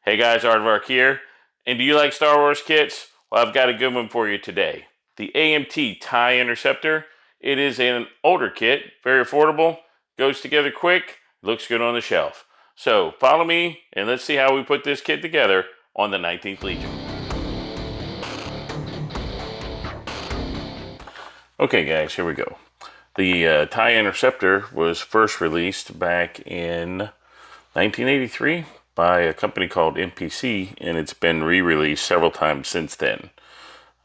Hey guys, Aardvark here. And do you like Star Wars kits? Well, I've got a good one for you today. The AMT TIE Interceptor. It is an older kit, very affordable, goes together quick, looks good on the shelf. So follow me and let's see how we put this kit together on the 19th Legion. Okay guys, here we go. The TIE Interceptor was first released back in 1983 by a company called NPC, and it's been re-released several times since then.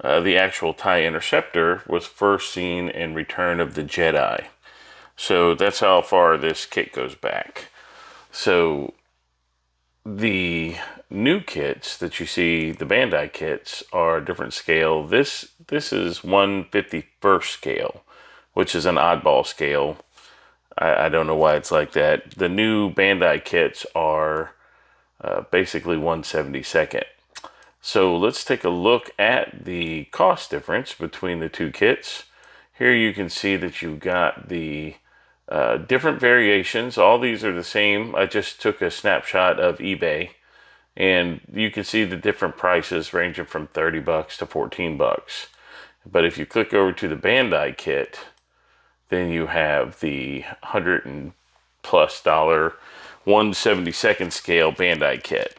The actual TIE Interceptor was first seen in Return of the Jedi. So that's how far this kit goes back. So the new kits that you see, the Bandai kits, are a different scale. This is 1/51st scale, which is an oddball scale. I don't know why it's like that. The new Bandai kits are basically 1/72nd. So let's take a look at the cost difference between the two kits. Here you can see that you've got the different variations. All these are the same. I just took a snapshot of eBay, and you can see the different prices ranging from 30 bucks to 14 bucks. But if you click over to the Bandai kit, then you have the $100+ 1/72nd scale Bandai kit.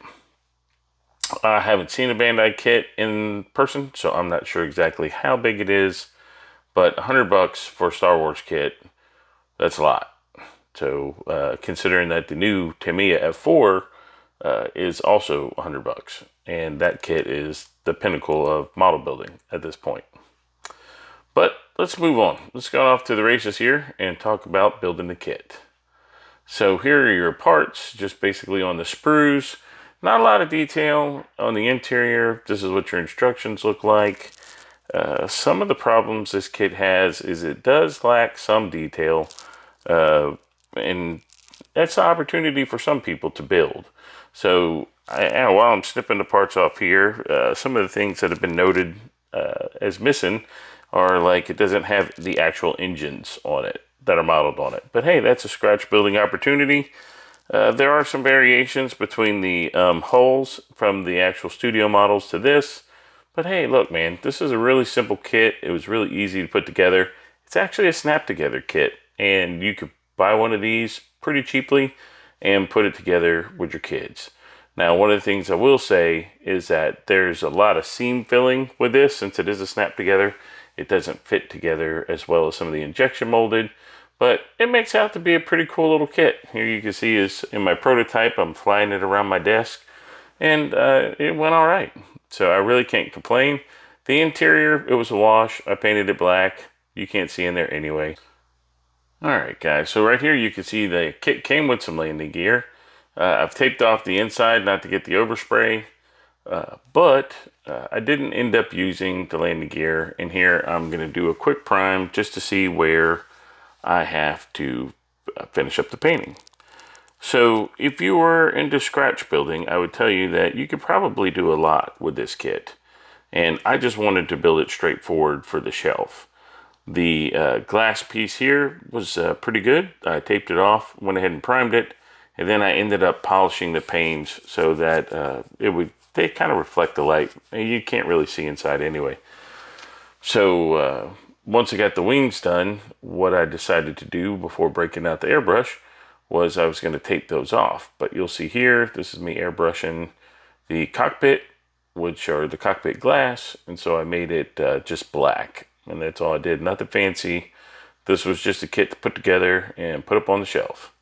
I haven't seen a Bandai kit in person, so I'm not sure exactly how big it is, but 100 bucks for a Star Wars kit, that's a lot. So considering that the new Tamiya F4 is also 100 bucks, and that kit is the pinnacle of model building at this point. But let's move on. Let's go off to the races here and talk about building the kit. So here are your parts, just basically on the sprues. Not a lot of detail on the interior. This is what your instructions look like. Some of the problems this kit has is it does lack some detail, and that's an opportunity for some people to build. So while I'm snipping the parts off here, some of the things that have been noted as missing are like it doesn't have the actual engines on it that are modeled on it. But hey, that's a scratch building opportunity. There are some variations between the hulls from the actual studio models to this. But hey, look man, this is a really simple kit. It was really easy to put together. It's actually a snap together kit, and you could buy one of these pretty cheaply and put it together with your kids. Now, one of the things I will say is that there's a lot of seam filling with this. Since it is a snap together, it doesn't fit together as well as some of the injection molded, but it makes out to be a pretty cool little kit. Here you can see is in my prototype, I'm flying it around my desk, and it went all right. So I really can't complain. The interior, it was a wash. I painted it black. You can't see in there anyway. All right, guys. So right here, you can see the kit came with some landing gear. I've taped off the inside not to get the overspray, but I didn't end up using the landing gear. And here I'm going to do a quick prime just to see where I have to finish up the painting. So if you were into scratch building, I would tell you that you could probably do a lot with this kit. And I just wanted to build it straightforward for the shelf. The glass piece here was pretty good. I taped it off, went ahead and primed it, and then I ended up polishing the panes so that they kind of reflect the light. You can't really see inside anyway. So once I got the wings done, what I decided to do before breaking out the airbrush was I was going to tape those off. But you'll see here, this is me airbrushing the cockpit, which are the cockpit glass, and so I made it just black. And that's all I did, nothing fancy. This was just a kit to put together and put up on the shelf.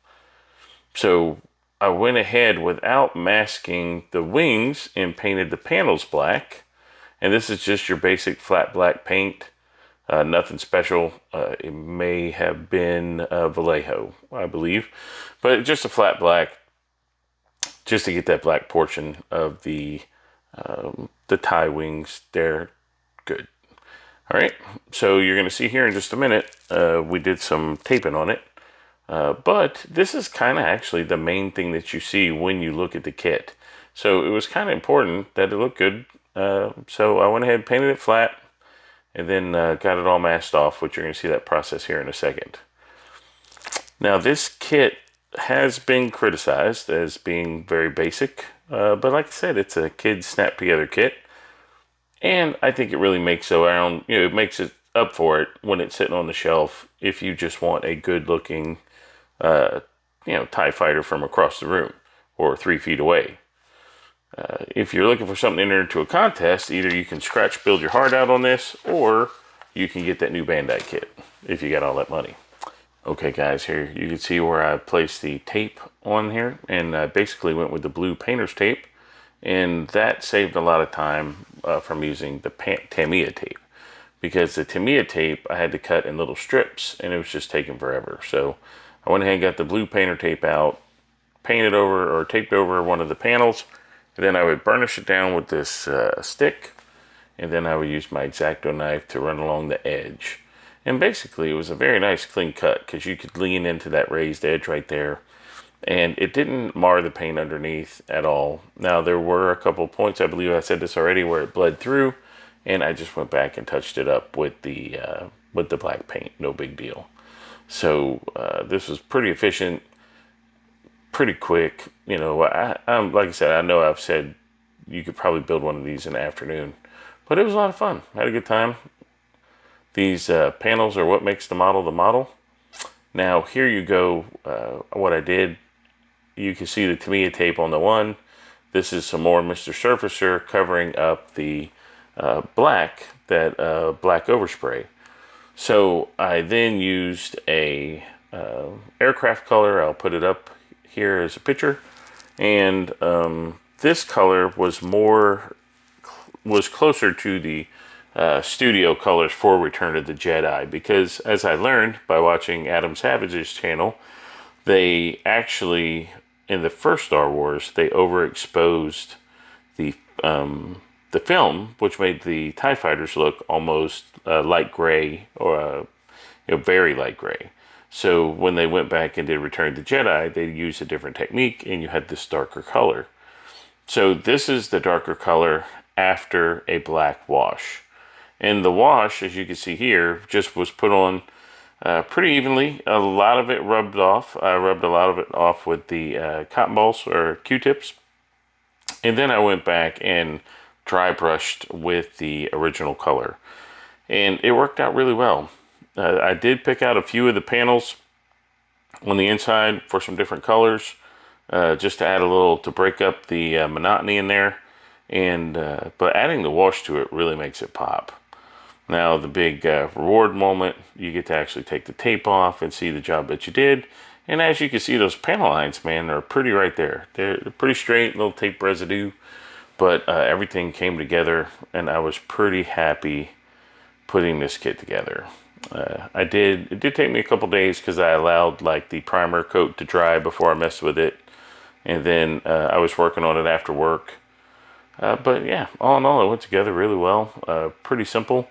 So I went ahead without masking the wings and painted the panels black. And this is just your basic flat black paint. Nothing special. It may have been Vallejo, I believe. But just a flat black, just to get that black portion of the tie wings there good. All right, so you're going to see here in just a minute, we did some taping on it. But this is kind of actually the main thing that you see when you look at the kit. So it was kind of important that it looked good. So I went ahead and painted it flat and then got it all masked off, which you're going to see that process here in a second. Now this kit has been criticized as being very basic But like I said, it's a kid snap together kit. And I think it really makes around, it makes it up for it when it's sitting on the shelf if you just want a good looking, uh, TIE fighter from across the room or 3 feet away. If you're looking for something to enter into a contest, either you can scratch build your heart out on this, or you can get that new Bandai kit if you got all that money. Okay guys, here you can see where I placed the tape on here, and I basically went with the blue painter's tape, and that saved a lot of time from using the Tamiya tape, because the Tamiya tape I had to cut in little strips and it was just taking forever. So I went ahead and got the blue painter tape out, painted over or taped over one of the panels, and then I would burnish it down with this stick, and then I would use my X-Acto knife to run along the edge. And basically it was a very nice clean cut because you could lean into that raised edge right there, and it didn't mar the paint underneath at all. Now there were a couple points, I believe I said this already, where it bled through, and I just went back and touched it up with the black paint. No big deal. So this was pretty efficient, pretty quick. I'm like I said, I know I've said you could probably build one of these in the afternoon, but it was a lot of fun. I had a good time. These panels are what makes the model the model. Now here you go. What I did, you can see the Tamiya tape on the one. This is some more Mr. Surfacer covering up the black overspray. So I then used a aircraft color. I'll put it up here as a picture, and this color was closer to the studio colors for Return of the Jedi, because as I learned by watching Adam Savage's channel, they actually, in the first Star Wars, they overexposed the film, which made the TIE fighters look almost light gray, or very light gray. So when they went back and did Return of the Jedi, they used a different technique, and you had this darker color. So this is the darker color after a black wash. And the wash, as you can see here, just was put on pretty evenly. A lot of it rubbed off. I rubbed a lot of it off with the cotton balls or Q-tips. And then I went back and dry brushed with the original color. And it worked out really well. I did pick out a few of the panels on the inside for some different colors, just to add a little, to break up the monotony in there. And but adding the wash to it really makes it pop. Now the big reward moment, you get to actually take the tape off and see the job that you did. And as you can see, those panel lines, man, are pretty right there. They're pretty straight, little tape residue, but everything came together, and I was pretty happy putting this kit together. It did take me a couple days because I allowed like the primer coat to dry before I messed with it, and then I was working on it after work. But yeah, all in all, it went together really well. Pretty simple.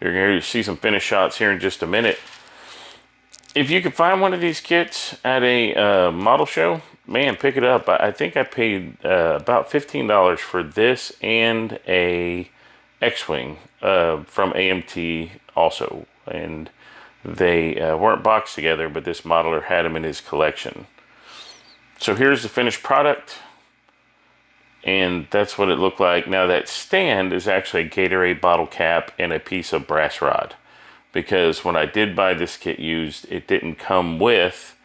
You're going to see some finished shots here in just a minute. If you could find one of these kits at a model show, man, pick it up. I think I paid about $15 for this and a X-Wing from AMT also. And they weren't boxed together, but this modeler had them in his collection. So here's the finished product. And that's what it looked like. Now that stand is actually a Gatorade bottle cap and a piece of brass rod, because when I did buy this kit used, it didn't come with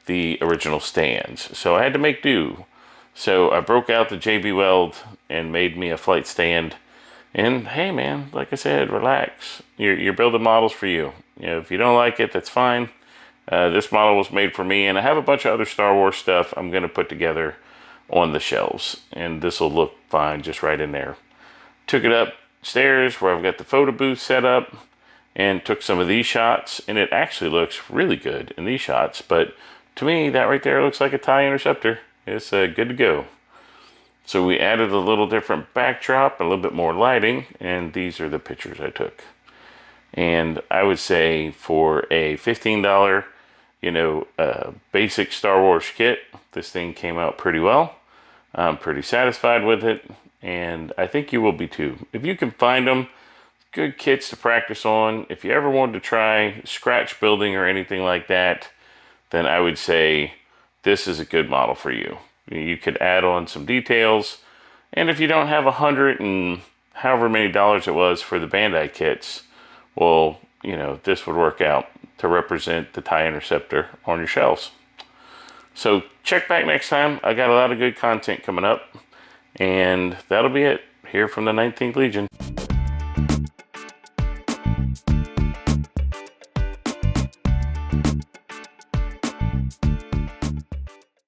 the original stands, so I had to make do. So I broke out the JB Weld and made me a flight stand. And hey man, like I said, relax. You're building models for you. If you don't like it, that's fine. This model was made for me, and I have a bunch of other Star Wars stuff I'm going to put together on the shelves, and this will look fine just right in there. Took it upstairs where I've got the photo booth set up, and took some of these shots, and it actually looks really good in these shots. But to me, that right there looks like a TIE Interceptor. It's good to go. So we added a little different backdrop, a little bit more lighting, and these are the pictures I took. And I would say for a $15 basic Star Wars kit, this thing came out pretty well. I'm pretty satisfied with it, and I think you will be too. If you can find them, good kits to practice on. If you ever wanted to try scratch building or anything like that, then I would say this is a good model for you. You could add on some details. And if you don't have 100 and however many dollars it was for the Bandai kits, well, you know, this would work out to represent the TIE Interceptor on your shelves. So check back next time. I got a lot of good content coming up. And that'll be it here from the 19th Legion.